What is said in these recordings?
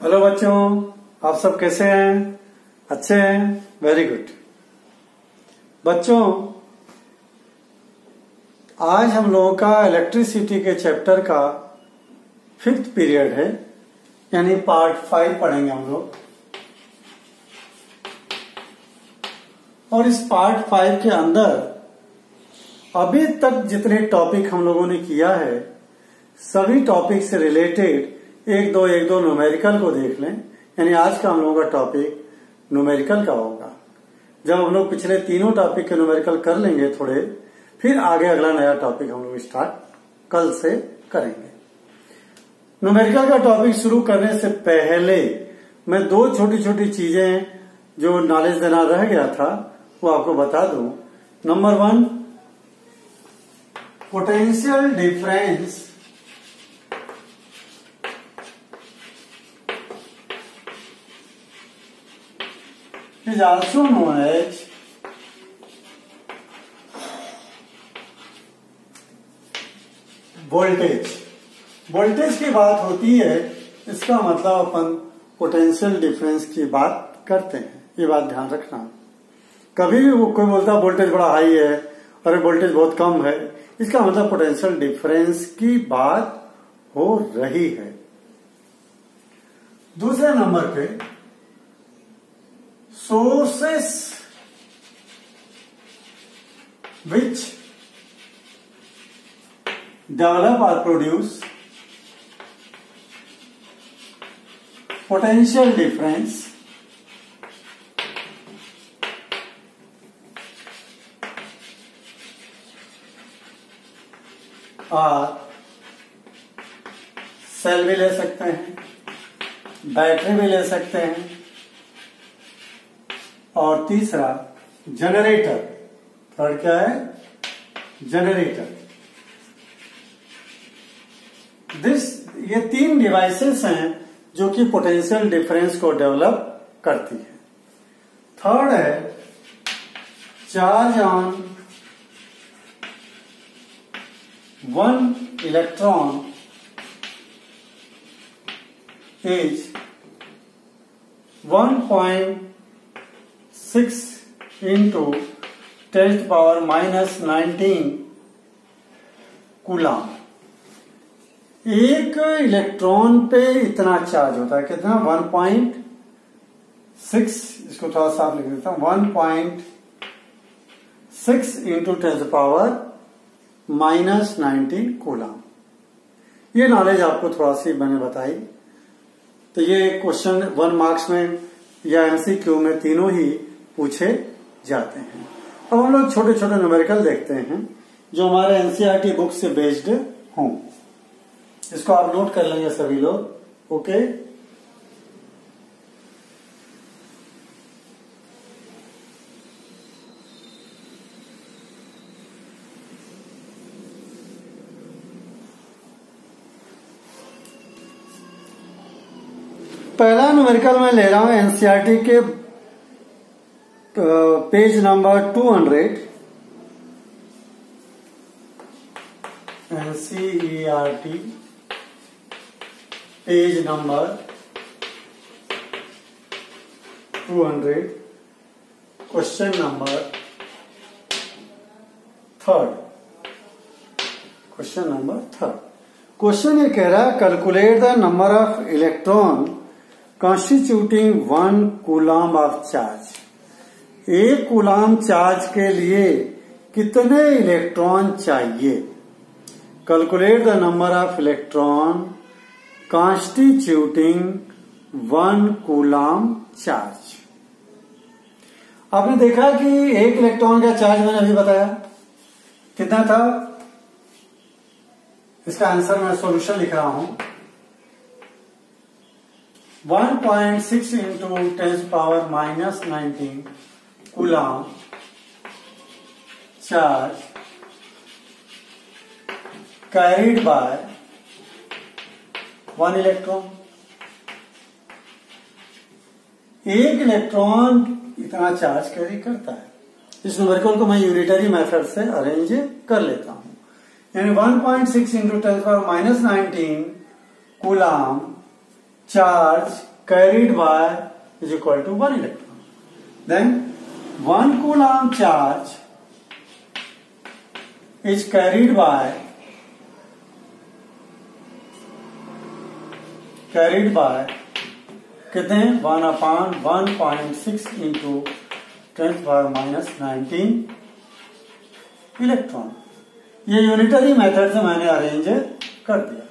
Hello बच्चों, आप सब कैसे हैं? अच्छे हैं? Very good. बच्चों, आज हम लोगों का इलेक्ट्रिसिटी के चैप्टर का 5th पीरियड है, यानी पार्ट 5 पढ़ेंगे हम लोग। और इस पार्ट 5 के अंदर अभी तक जितने टॉपिक हम लोगों ने किया है, सभी टॉपिक से रिलेटेड एक दो न्यूमेरिकल को देख लें। यानी आज का हम लोगों का टॉपिक न्यूमेरिकल का होगा। जब हम लोग पिछले तीनों टॉपिक के न्यूमेरिकल कर लेंगे थोड़े, फिर आगे अगला नया टॉपिक हम लोग स्टार्ट कल से करेंगे। न्यूमेरिकल का टॉपिक शुरू करने से पहले मैं दो छोटी छोटी चीजें जो नॉलेज देना रह गया था वो आपको बता दूं। Number 1, potential difference is also known as voltage. Voltage की बात होती है, इसका मतलब अपन पोटेंशियल डिफरेंस की बात करते हैं। ये बात ध्यान रखना। कभी भी कोई बोलता है वोल्टेज बड़ा हाई है और वोल्टेज बहुत कम है, इसका मतलब पोटेंशियल डिफरेंस की बात हो रही है। दूसरे नंबर पे sources which develop or produce potential difference और सेल भी ले सकते हैं, बैटरी भी ले सकते हैं, और तीसरा जनरेटर। थर्ड क्या है? जनरेटर। ये 3 डिवाइसेस हैं जो कि पोटेंशियल डिफरेंस को डेवलप करती है। थर्ड है charge on 1 electron is 1.6 into 10⁻⁻19 coulomb. एक इलेक्ट्रॉन पे इतना चार्ज होता है, कितना? 1.6, इसको थोड़ा साफ लिख देता हूं, 1.6 into 10⁻⁻19 कूलम। ये नॉलेज आपको थोड़ा सी मैंने बताई। तो ये क्वेश्चन 1 मार्क्स में या एमसीक्यू में तीनों ही पूछे जाते हैं। अब हम लोग छोटे छोटे न्यूमेरिकल देखते हैं जो हमारे एनसीईआरटी बुक से बेस्ड हों। इसको आप नोट कर लेंगे सभी लोग। ओके, पहला न्यूमेरिकल मैं ले रहा हूं एनसीईआरटी के page number 200। NCERT page number 200, question number 3। Question number 3। Question ये कह रहा है, calculate the number of electron constituting 1 coulomb of charge. 1 coulomb charge के लिए कितने इलेक्ट्रॉन चाहिए? Calculate the number of electron constituting 1 coulomb charge. आपने देखा कि 1 इलेक्ट्रॉन का चार्ज मैंने अभी बताया कितना था। इसका आंसर मैं सॉल्यूशन लिख रहा हूं। 1.6 into 10⁻⁻19 coulomb charge carried by 1 electron. 1 electron इतना चार्ज कैरी करता है। इस न्यूमेरिकल को मैं यूनिटरी मेथड से अरेंज कर लेता हूं। यानी 1.6 into 10⁻⁻19 coulomb charge carried by is equal to 1 electron. Then 1 coulomb charge is carried by कितने 1/1.6 into 10⁻⁻19 इलेक्ट्रॉन। ये यूनिटरी मेथड से मैंने अरेंज कर दिया।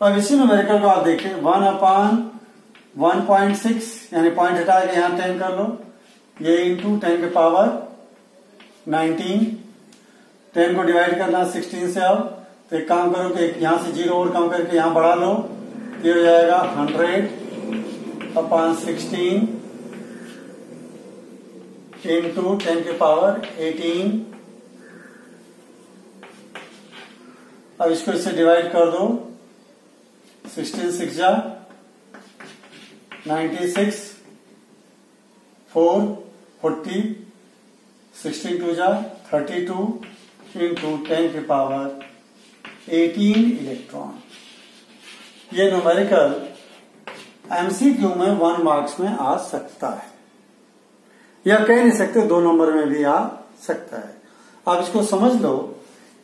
अब इसी न्यूमेरिकल को आप देखिए 1/1.6 यानी पॉइंट हटा के यहां 10 कर लो, ये इंटू 10 के पावर 19, 10 को डिवाइड करना 16 से। अब तो एक काम करो कि यहां से 0 और कम करके यहां बढ़ा लो, ये हो जाएगा 100/16 इंटू 10 के पावर 18। अब इसको इससे डिवाइड कर दो, 16 6 जा 96, 4 40, 16 2 जा 32 इंटू 10 के पावर 18 इलेक्ट्रॉन। ये न्यूमेरिकल एमसीक्यू में 1 मार्क्स में आ सकता है, या कह नहीं सकते 2 नंबर में भी आ सकता है। आप इसको समझ लो,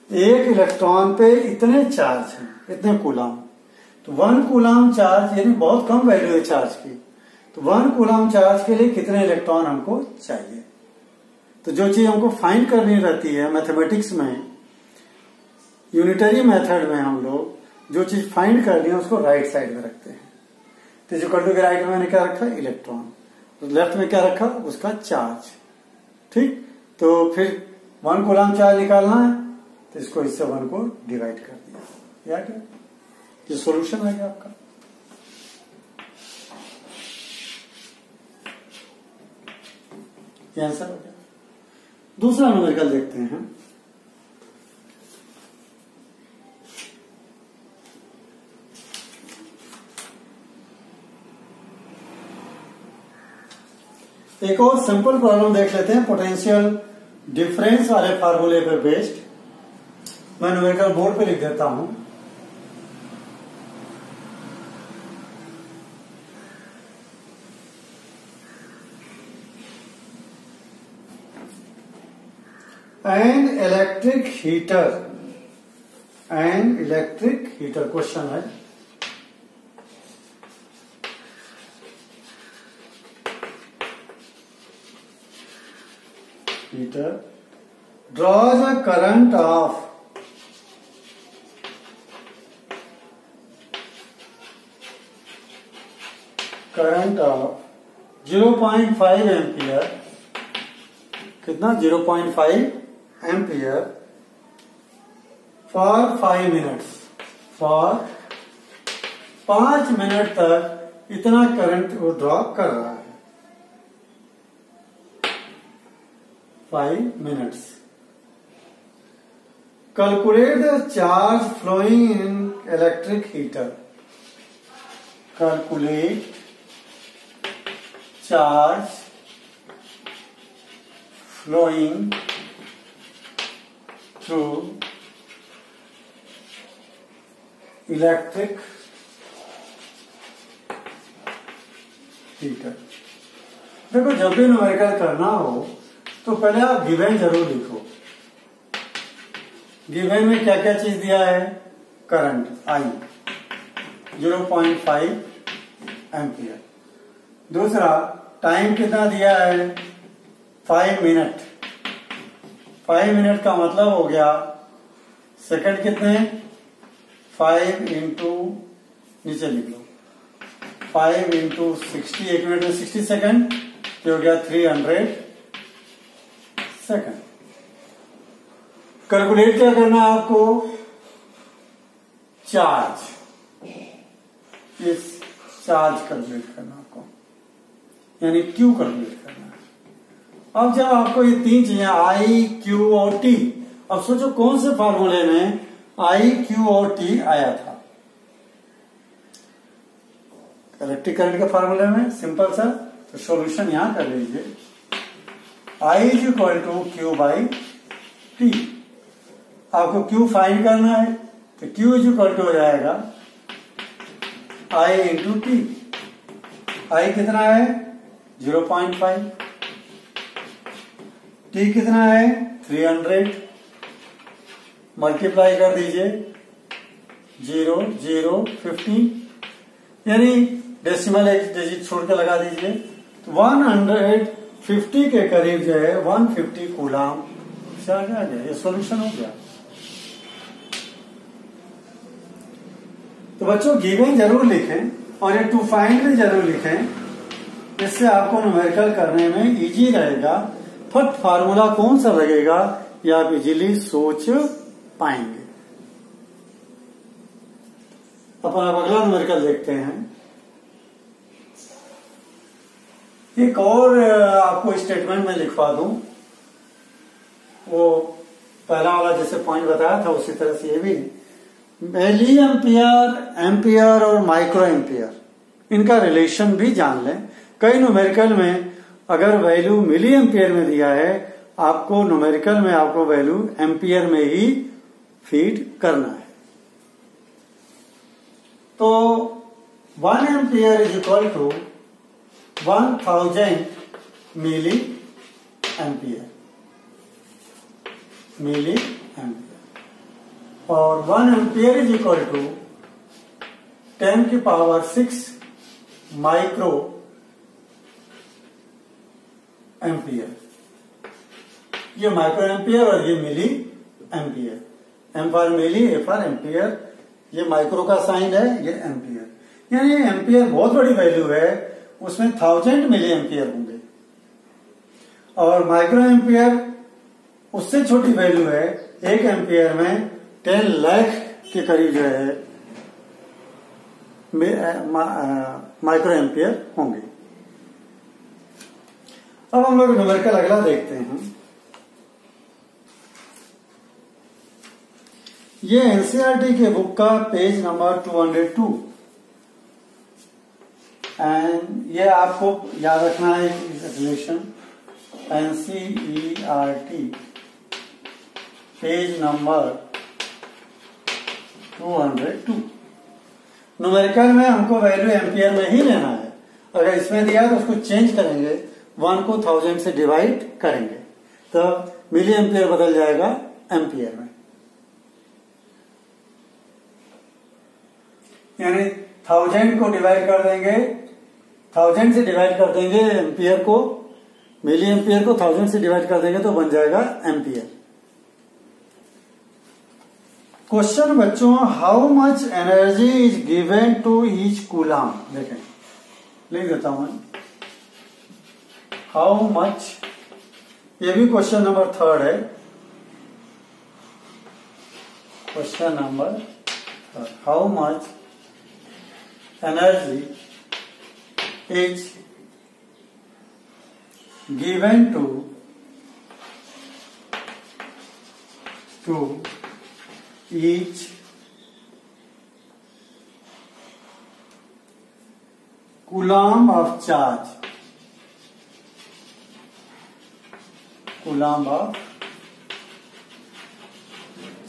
एक इलेक्ट्रॉन पे इतने चार्ज हैं, इतने कूलम, तो 1 कूलम चार्ज यानी बहुत कम वैल्यू है चार्ज की, तो 1 कूलम चार्ज के लिए कितने इलेक्ट्रॉन हमको चाहिए। तो जो चीज हमको फाइंड करनी रहती है मैथमेटिक्स में, यूनिटरी मेथड में हम लोग जो चीज फाइंड करनी है उसको राइट साइड में रखते हैं। तो जो कटू के राइट में मैंने क्या रखा, इलेक्ट्रॉन, तो लेफ्ट में क्या रखा, उसका चार्ज। ठीक, तो फिर 1 कूलम चार्ज निकालना है, तो इसको इससे 1 को डिवाइड कर दिया, या क्या, ये सॉल्यूशन है क्या आपका। ये आंसर हो गया। दूसरा न्यूमेरिकल देखते हैं। एक और सिंपल प्रॉब्लम देख लेते हैं, पोटेंशियल डिफरेंस वाले फार्मूले पर बेस्ड। मैं न्यूमेरिकल बोर्ड पे लिख देता हूं। एन इलेक्ट्रिक हीटर क्वेश्चन है, heater draws a current of 0.5 ampere, कितना 0.5 ampere for 5 minutes, for 5 minute तक इतना करंट वो ड्रॉ कर रहा है। 5 minutes. Calculate the charge flowing in electric heater. Calculate charge flowing through electric heater. देखो, जब भी न्यूमेरिकल करना हो तो पहले आप गिवन जरूर लिखो। गिवन में क्या क्या चीज दिया है, करंट I 0.5 एम्पियर, दूसरा टाइम कितना दिया है 5 मिनट। 5 मिनट का मतलब हो गया सेकंड कितने, 5 इंटू नीचे लिख लो 5 इंटू 60, 1 मिनट में 60 सेकंड, ये हो गया 300 सेकंड। कैलकुलेट क्या करना है आपको, चार्ज, इस चार्ज कैलकुलेट करना आपको, यानी क्यू कैलकुलेट करना है। अब जब आपको ये 3 चीजें I, Q और T, अब सोचो कौन से फार्मूले में I, Q और T आया था। इलेक्ट्रिक करंट के फार्मूले में सिंपल सा, तो सॉल्यूशन यहां कर लीजिए, I is equal to Q by T। आपको Q फाइंड करना है, तो Q इज इक्वल टू हो जाएगा I इंटू T। आई कितना है 0.5, टी कितना है 300, मल्टीप्लाई कर दीजिए 0 0 50, यानी डेसिमल एक डिजिट छोड़ के लगा दीजिए, तो 150 के करीब जो है 150 कूलाम से आ गया, ये सॉल्यूशन हो गया। तो बच्चों गिवन जरूर लिखें और ये टू फाइंड भी जरूर लिखें, इससे आपको न्यूमेरिकल करने में इजी रहेगा। फट फार्मूला कौन सा लगेगा ये आप इजीली सोच पाएंगे। अपन अब अगला न्यूमेरिकल देखते हैं। एक और आपको स्टेटमेंट में लिखवा दूं, वो पहला वाला जैसे पॉइंट बताया था उसी तरह से ये भी, मिली एम्पियर, एम्पियर और माइक्रो एम्पियर इनका रिलेशन भी जान लें। कई न्यूमेरिकल में अगर वैल्यू मिली एम्पियर में दिया है, आपको न्यूमेरिकल में आपको वैल्यू एम्पियर में ही फीड करना है। तो 1 ampere is equal to 1000 milli ampere, milli ampere, और 1 ampere is equal to 10⁶ micro ampere. ये माइक्रो एम्पियर और ये milli ampere, M for milli, A for ampere, ये माइक्रो का साइन है, ये एम्पियर। यानी एम्पियर बहुत बड़ी वैल्यू है, उसमें 1000 मिली एम्पियर होंगे, और माइक्रो एम्पियर उससे छोटी वैल्यू है, 1 एम्पियर में 10 लाख के करीब जो है माइक्रो एम्पियर होंगे। अब हम लोग न्यूमेरिकल अगला देखते हैं। ये एनसीईआरटी के बुक का पेज नंबर 202, एंड ये आपको याद रखना है relation, NCERT page number 202। Numerical में हमको वैल्यू एम्पियर में ही लेना है, अगर इसमें दिया तो उसको चेंज करेंगे, 1 को 1000 से डिवाइड करेंगे, तो मिली एम्पियर बदल जाएगा एम्पियर में। यानी 1000 को डिवाइड कर देंगे, 1000 से डिवाइड कर देंगे एम्पियर को, मिली एम्पियर को 1000 से डिवाइड कर देंगे तो बन जाएगा एम्पियर। क्वेश्चन बच्चों, how much energy is given to each coulomb. देखें लिख देता हूं मैं, हाउ मच, ये भी क्वेश्चन नंबर 3 है, question number 3, how much energy is given to each coulomb of charge, coulomb of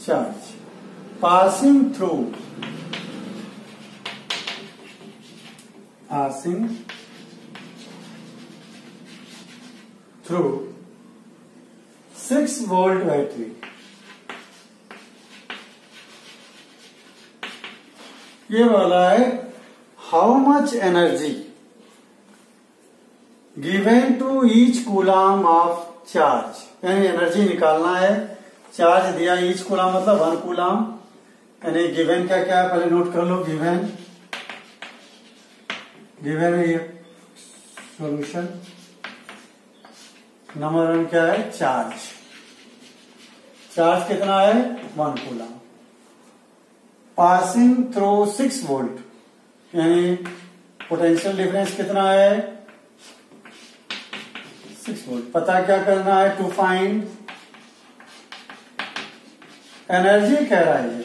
charge passing through 6 volt battery. ये वाला है how much energy given to each coulomb of charge, यानी energy निकालना है, charge दिया each coulomb मतलब 1 coulomb, यानी given क्या क्या है पहले नोट कर लो, गिवन है ये सॉल्यूशन, नंबर 1 क्या है चार्ज, चार्ज कितना है 1 कूलाम, पासिंग थ्रू 6 वोल्ट, यानी पोटेंशियल डिफरेंस कितना है 6 वोल्ट। पता क्या करना है, टू फाइंड एनर्जी कह रहा है, ये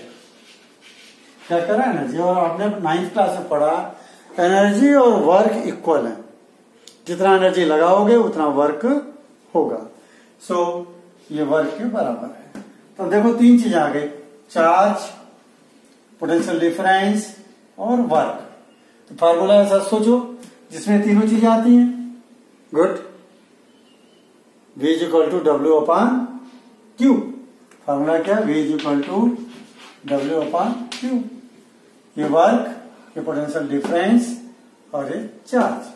क्या कर रहा है एनर्जी, और आपने 9th क्लास में पढ़ा एनर्जी और वर्क इक्वल है, जितना एनर्जी लगाओगे उतना वर्क होगा, सो ये वर्क के बराबर है। तो देखो 3 चीज आ गई, चार्ज, पोटेंशियल डिफरेंस और वर्क। तो फार्मूला ऐसा सोचो, जिसमें तीनों चीजें आती हैं। Good. V is equal to W upon Q. Formula क्या है? V is equal to W upon Q. ये वर्क, ये पोटेंशियल डिफरेंस और ये चार्ज।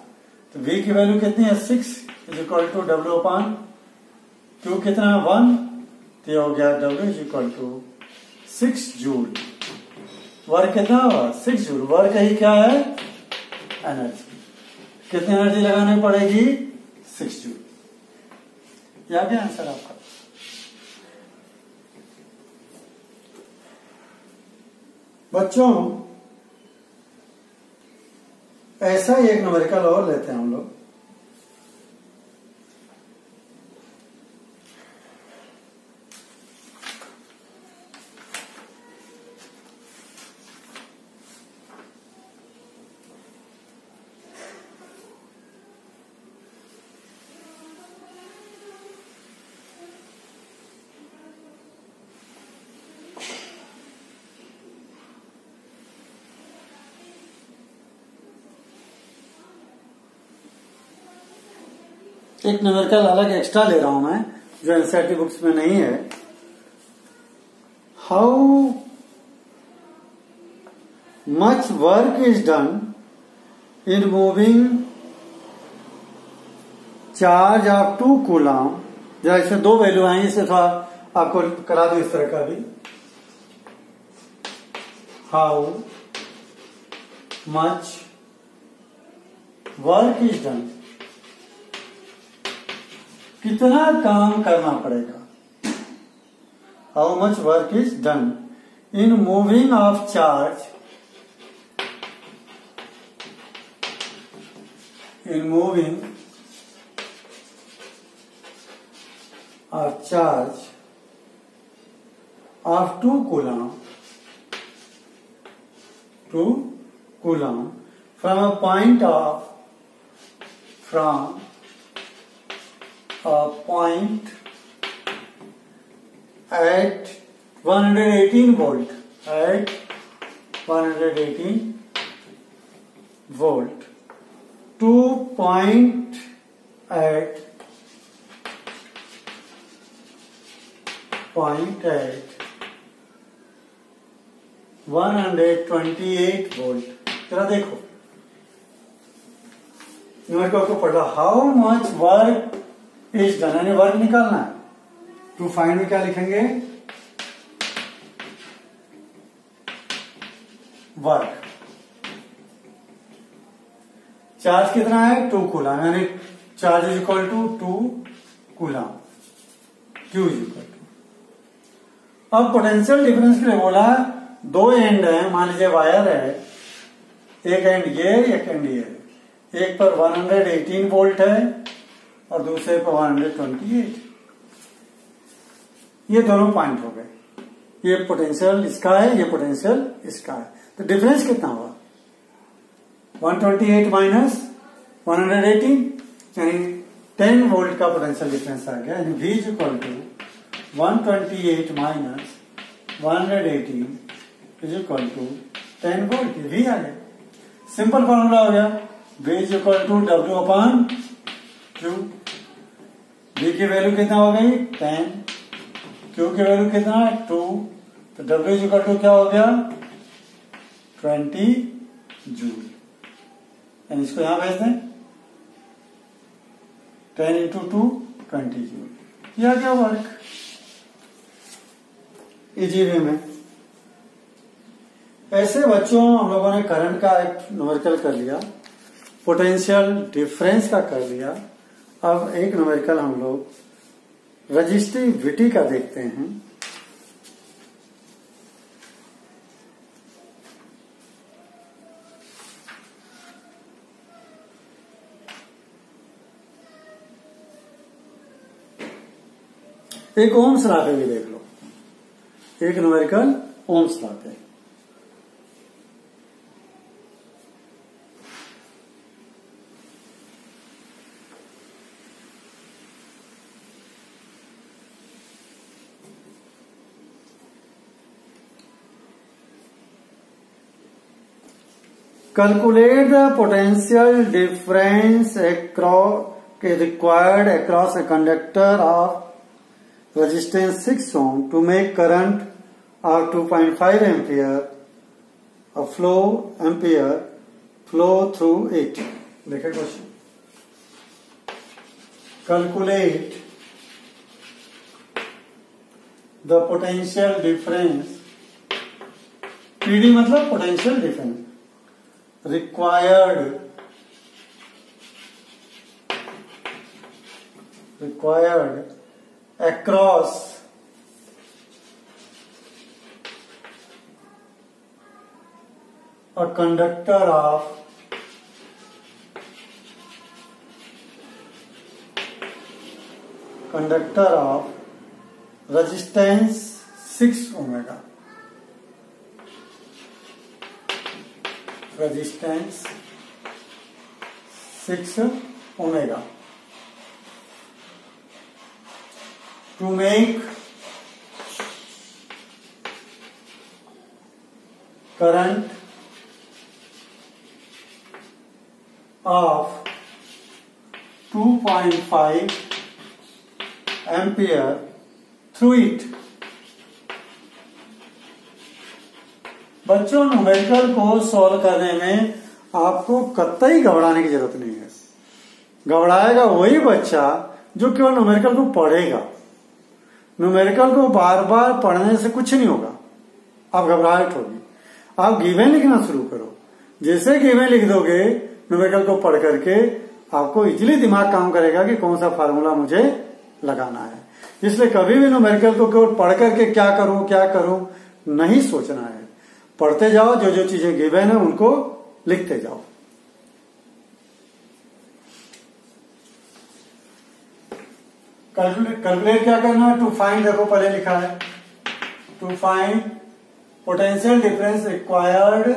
तो V की वैल्यू कितनी है? 6 is equal to W upon Q कितना है? 1। तो ये हो गया W is equal to 6 joule. Work कितना हुआ? 6 जूल। वर्क ही क्या है? एनर्जी। कितनी एनर्जी लगानी पड़ेगी? 6 जूल। ये आ गया आंसर आपका। बच्चों, ऐसा ही एक न्यूमेरिकल और लेते हैं हम लोग। एक न्यूमेरिकल अलग एक्स्ट्रा ले रहा हूं मैं, जो एनसीईआरटी बुक्स में नहीं है। How much work is done in moving charge of 2 coulomb. जरा इसमें 2 वैल्यू आएंगे, इसे थोड़ा आपको करा दो इस तरह का भी। How much work is done, कितना काम करना पड़ेगा। How much work is done in moving of charge, in moving of charge of 2 coulomb, 2 coulomb from a point at 118 volt, at 118 volt to point at 128 volt. जरा देखो numerical को पढ़ा। How much work is done, यानी work निकालना है। To find में क्या लिखेंगे? वर्क। चार्ज कितना है? 2 कूलम, यानी charge is equal to 2 coulomb, Q is equal to. अब पोटेंशियल डिफरेंस के लिए बोला 2 एंड है, मान लीजिए वायर है, एक एंड ये, एक एंड ये। एक पर 118 वोल्ट है और दूसरे पर 128। ये दोनों पॉइंट हो गए। ये पोटेंशियल इसका है, ये पोटेंशियल इसका है। तो डिफरेंस कितना हुआ? 128 माइनस 118, यानी 10 वोल्ट का पोटेंशियल डिफरेंस आ गया। यानी V is equal to 128 minus 118 is equal to 10 volt. V आ गया। सिंपल फॉर्मूला हो गया। V is equal to W upon Q. V की वैल्यू कितना हो गई? 10। Q की वैल्यू कितना है? 2। तो W इज इक्वल टू क्या हो गया? 20 जूल। यानी इसको यहां भेज दें, 10 इंटू 2 20 जूल। यह क्या वर्क इजी वे में। ऐसे बच्चों हम लोगों ने करंट का एक न्यूमेरिकल कर लिया, पोटेंशियल डिफरेंस का कर लिया। अब एक न्यूमेरिकल हम लोग रजिस्टिविटी का देखते हैं। एक ओम्स लॉ पे भी देख लो, एक न्यूमेरिकल ओम्स लॉ पे। Calculate the potential difference required across a conductor of resistance 6 ohm to make current of 2.5 ampere flow through it. देखिए question, calculate the potential difference, PD मतलब potential difference required across a conductor of resistance 6 ohms. Resistance 6 ohms to make current of 2.5 ampere through it. बच्चों, numerical को solve करने में आपको कतई घबराने की जरूरत नहीं है। घबराएगा वही बच्चा जो केवल न्यूमेरिकल को पढ़ेगा। न्यूमेरिकल को बार बार पढ़ने से कुछ नहीं होगा, आप घबराहट होगी। आप गिवन लिखना शुरू करो। जैसे गिवन लिख दोगे न्यूमेरिकल को पढ़ करके आपको इजीली दिमाग काम करेगा कि कौन सा फार्मूला मुझे लगाना है। इसलिए कभी भी न्यूमेरिकल को केवल पढ़ करके क्या करूं नहीं सोचना है। पढ़ते जाओ, जो जो चीजें गिवन है उनको लिखते जाओ। कैलकुलेट क्या करना है? टू फाइंड, देखो पहले लिखा है, to find potential difference required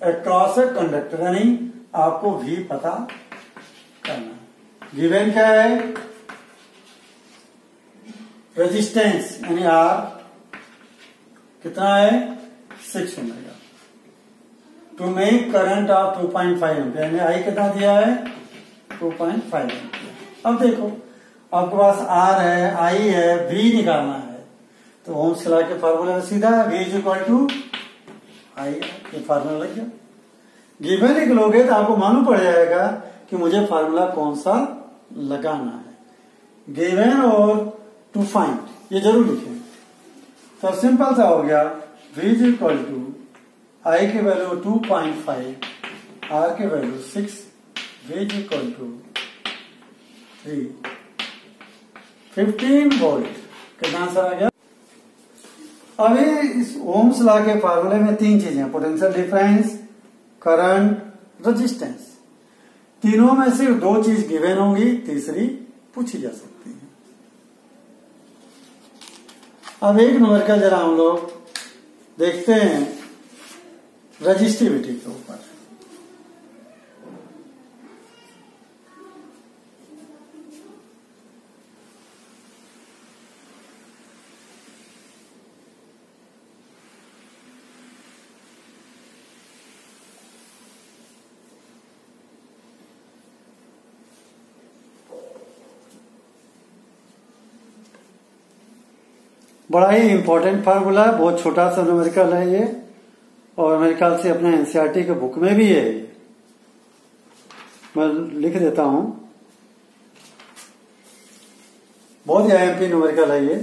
across a conductor, यानी आपको भी पता करना। गिवन क्या है? रेजिस्टेंस यानी आर कितना है? 6 omega. To make current of 2.5 ampere, यानी आई कितना दिया है? 2.5 एम्पियर। अब देखो आपके पास आर है, आई है, वी निकालना है, तो ओम्स लॉ के फार्मूला सीधा है, वी इज इक्वल टू आई, ये फार्मूला लग गया। गिवन लिख लोगे तो आपको मालूम पड़ जाएगा कि मुझे फार्मूला कौन सा लगाना है। गिवन और टू फाइंड, ये जरूर लिखें। तो सिंपल सा हो गया, v is equal to I की वैल्यू 2.5, आर की value 6, v is equal to 15 volt. कितना आंसर आ गया? अभी इस ओम्स लॉ के फार्मूले में 3 चीजें, पोटेंशियल डिफरेंस, करंट, रेजिस्टेंस। तीनों में सिर्फ 2 चीज गिवन होंगी, तीसरी पूछी जा सकती है। अब एक नंबर का जरा हम लोग देखते हैं रजिस्टिविटी के ऊपर। बड़ा ही इंपॉर्टेंट फार्मूला है, बहुत छोटा सा न्यूमेरिकल है ये, और मेरे ख्याल से अपने एनसीईआरटी के बुक में भी है ये। मैं लिख देता हूं, बहुत ही आईएमपी न्यूमेरिकल है ये।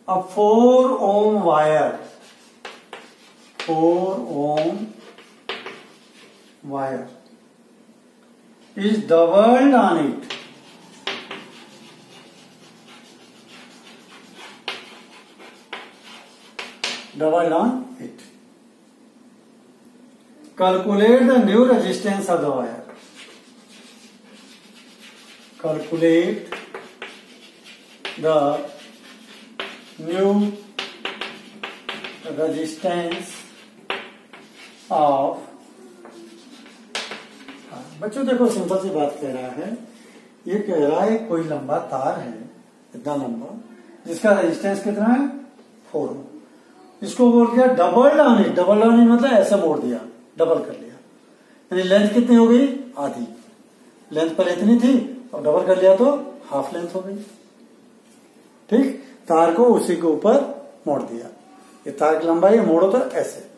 अब 4 ohm wire, 4 ohm wire is doubled on it, doubled on it. Calculate the new resistance of the wire. Calculate the new resistance of, बच्चों देखो सिंपल सी बात कह रहा है, ये कह रहा है कोई लंबा तार है, इतना लंबा, जिसका रेजिस्टेंस कितना है? 4 ओम। इसको बोल दिया double down it. Double down it मतलब ऐसे मोड़ दिया, डबल कर लिया, यानी लेंथ कितनी हो गई, आधी। लेंथ पहले इतनी थी, अब डबल कर लिया तो हाफ लेंथ हो गई। ठीक, तार को उसी के ऊपर मोड़ दिया। ये तार की लंबाई मोड़ो तो ऐसे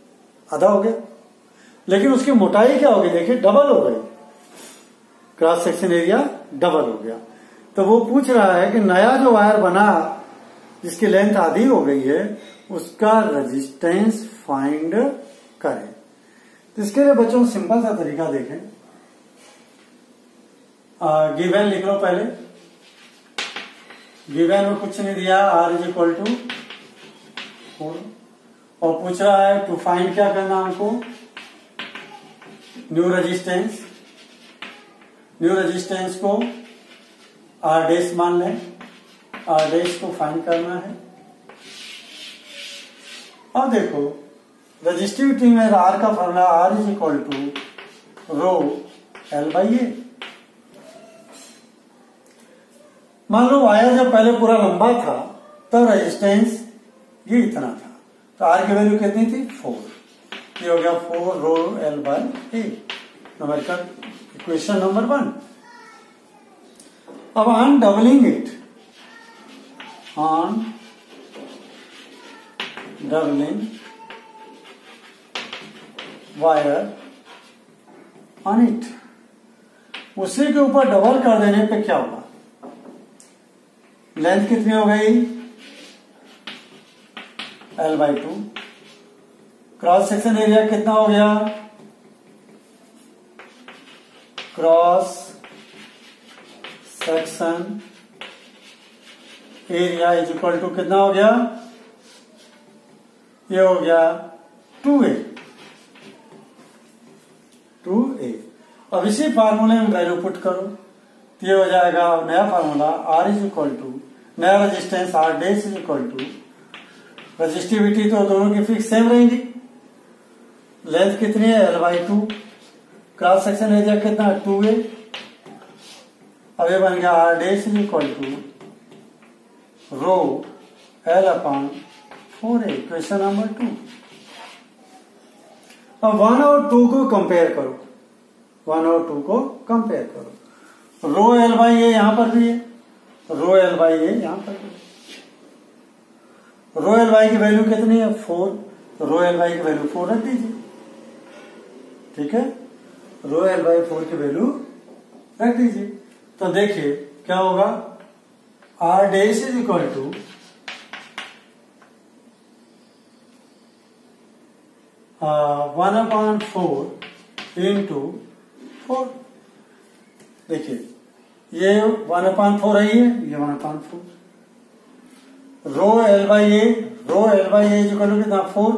आधा हो गया, लेकिन उसकी मोटाई क्या हो गई, देखिए डबल हो गई, क्रॉस सेक्शन एरिया डबल हो गया। तो वो पूछ रहा है कि नया जो वायर बना जिसकी लेंथ आधी हो गई है उसका रेजिस्टेंस फाइंड करें। तो इसके लिए बच्चों सिंपल सा तरीका देखें। गिवन लिख लो पहले। गिवन में कुछ नहीं दिया, R इज इक्वल टू 4, और पूछ रहा है टू फाइंड क्या करना हमको, न्यू रेजिस्टेंस। न्यू रेजिस्टेंस को R डैश मान लें, R डैश को फाइंड करना है। अब देखो रेजिस्टिविटी में R का formula R is equal to rho L by A. मान लो वायर जब पहले पूरा लंबा था तब रेजिस्टेंस ये इतना था, तो R की वैल्यू कितनी थी, 4। ये हो गया 4 रो L by A, numerical equation number 1। अब on doubling it, on doubling wire on it, उसी के ऊपर डबल कर देने पे क्या होगा, लेंथ कितनी हो गई, L by 2। Cross section area कितना हो गया, cross section area is equal to कितना हो गया, ये हो गया 2a। 2a। अब इसी फार्मूले में वैल्यू पुट करो तो ये हो जाएगा नया formula R is equal to, नया resistance R dash is equal to, resistivity तो दोनों की फिक्स सेम रहेंगी, लेंथ कितनी है L by 2, cross section area कितना है 2a। अब ये बन गया R dash is equal to rho L upon 4a, question number 2। अब 1 और 2 को कंपेयर करो, 1 और 2 को कंपेयर करो। रो L बाई ए यहां पर भी है, रो L बाई ए यहां पर भी है। रो L बाई की वैल्यू कितनी है, 4, तो रो L बाई की वैल्यू 4 रख दीजिए। ठीक है, रो L बाई 4 की वैल्यू रख दीजिए। तो देखिए क्या होगा, R dash is equal to 1/4 into 4। देखिए ये 1/4 है, ये 1/4। Rho L by A, rho L by A जो कर लो कितना 4,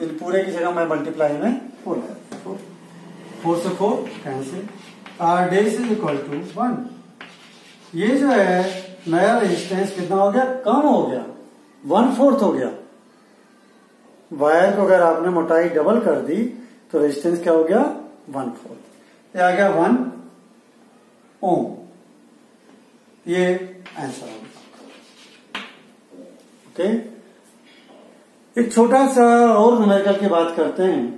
इन पूरे की जगह मैं मल्टीप्लाई में 4 से 4 cancel. R dash is equal to 1। ये जो है नया रेजिस्टेंस कितना हो गया, कम हो गया, 1/4 हो गया। वायर को अगर आपने मोटाई डबल कर दी तो रेजिस्टेंस क्या हो गया, 1/4। ये आ गया 1 ओम। ये आंसर होगा। ओके, एक छोटा सा और न्यूमेरिकल की बात करते हैं।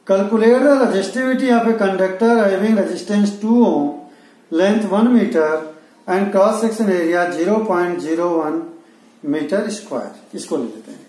Calculate the resistivity of a conductor having resistance 2 ohm, length 1 meter and cross section area 0.01 metre square. इसको ले लेते हैं।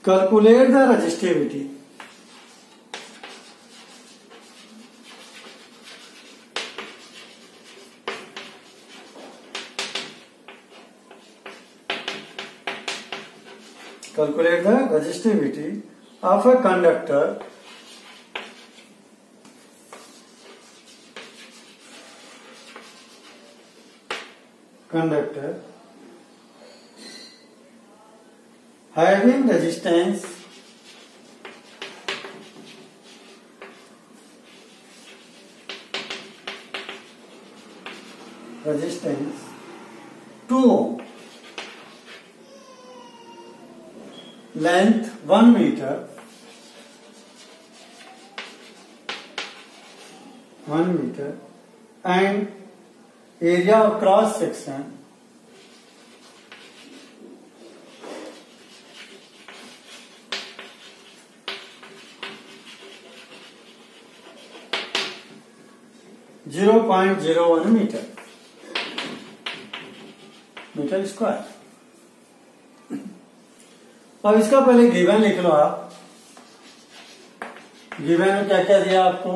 Calculate the resistivity. Calculate the resistivity of a conductor conductor having resistance resistance 2 ohm, length 1 meter, 1 meter, and area of cross section 0.01 metre square. अब इसका पहले given लिख लो आप। Given में क्या क्या दिया आपको?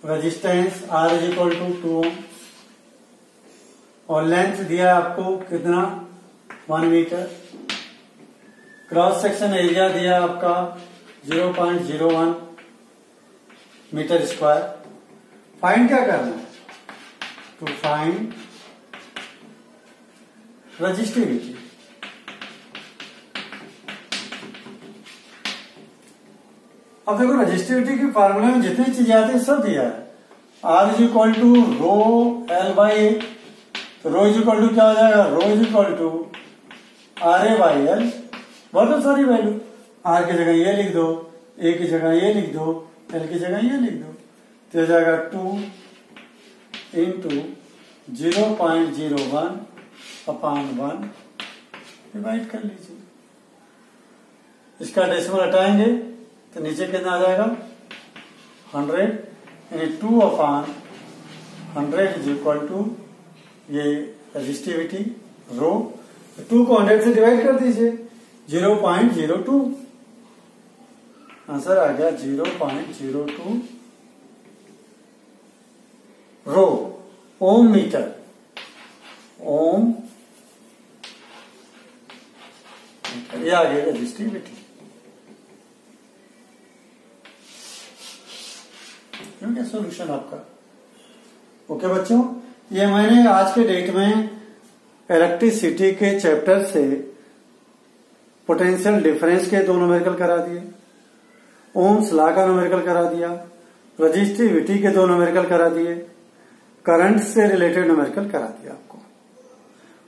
Resistance R is equal to 2 ohm, और लेंथ दिया आपको कितना? 1 मीटर। क्रॉस सेक्शन एरिया दिया आपका 0.01 मीटर स्क्वायर। फाइंड क्या करना है? To find resistivity. अब देखो रेजिस्टिविटी की फार्मूला में जितनी चीजें आती है सब दिया है। R is equal to rho L by A, तो रो इज इक्वल टू क्या हो जाएगा? Rho is equal to RA by L। बहुत सारी वैल्यू, R की जगह ये लिख दो, A की जगह ये लिख दो, L की जगह ये लिख दो, तो हो जाएगा 2 इंटू 0.01 अपॉन 1 डिवाइड कर लीजिए। इसका डेसिमल हटाएंगे तो नीचे कितना आ जाएगा? 100, यानी 2 अपॉन 100 इज इक्वल टू ये रेजिस्टिविटी रो। 2 को 100 से डिवाइड कर दीजिए, 0.02 आंसर आ गया 0.02 रो ओम मीटर। ओम ये आ गया रेजिस्टिविटी। क्या सॉल्यूशन आपका? ओके बच्चों, ये मैंने आज के डेट में इलेक्ट्रिसिटी के चैप्टर से पोटेंशियल डिफरेंस के 2 न्यूमेरिकल करा दिए, ओम्स लॉ का न्यूमेरिकल करा दिया, रेजिस्टिविटी के 2 न्यूमेरिकल करा दिए, करंट से रिलेटेड न्यूमेरिकल करा दिया आपको।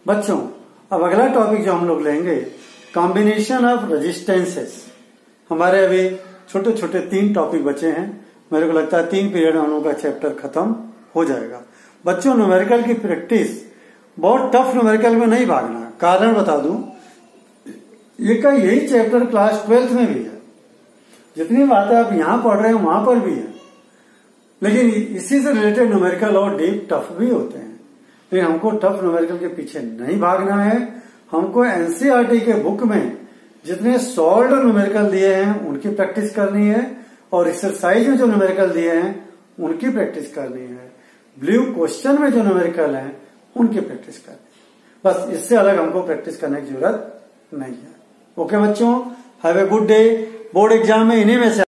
बच्चों अब अगला टॉपिक जो हम लोग लेंगे, कॉम्बिनेशन ऑफ रेजिस्टेंसेस। हमारे अभी छोटे छोटे 3 टॉपिक बचे हैं। मेरे को लगता है 3 पीरियड में हम लोग का चैप्टर खत्म हो जाएगा। बच्चों न्यूमेरिकल की प्रैक्टिस, बहुत टफ न्यूमेरिकल में नहीं भागना। कारण बता दूं, ये का यही चैप्टर क्लास 12th में भी है। जितनी बातें आप यहां पढ़ रहे हैं वहां पर भी है, लेकिन इसी से रिलेटेड न्यूमेरिकल और डीप टफ भी होते हैं। लेकिन हमको टफ न्यूमेरिकल के पीछे नहीं भागना है। हमको एनसीईआरटी के बुक में जितने सॉल्व्ड न्यूमेरिकल दिए हैं उनकी प्रैक्टिस करनी है, और एक्सरसाइज में जो न्यूमेरिकल दिए हैं उनकी प्रैक्टिस करनी है। ब्लू क्वेश्चन में जो न्यूमेरिकल हैं उनकी प्रैक्टिस करनी है। बस इससे अलग हमको प्रैक्टिस करने की जरूरत नहीं है। ओके बच्चों, have a good day. Board exam में इन्हीं में से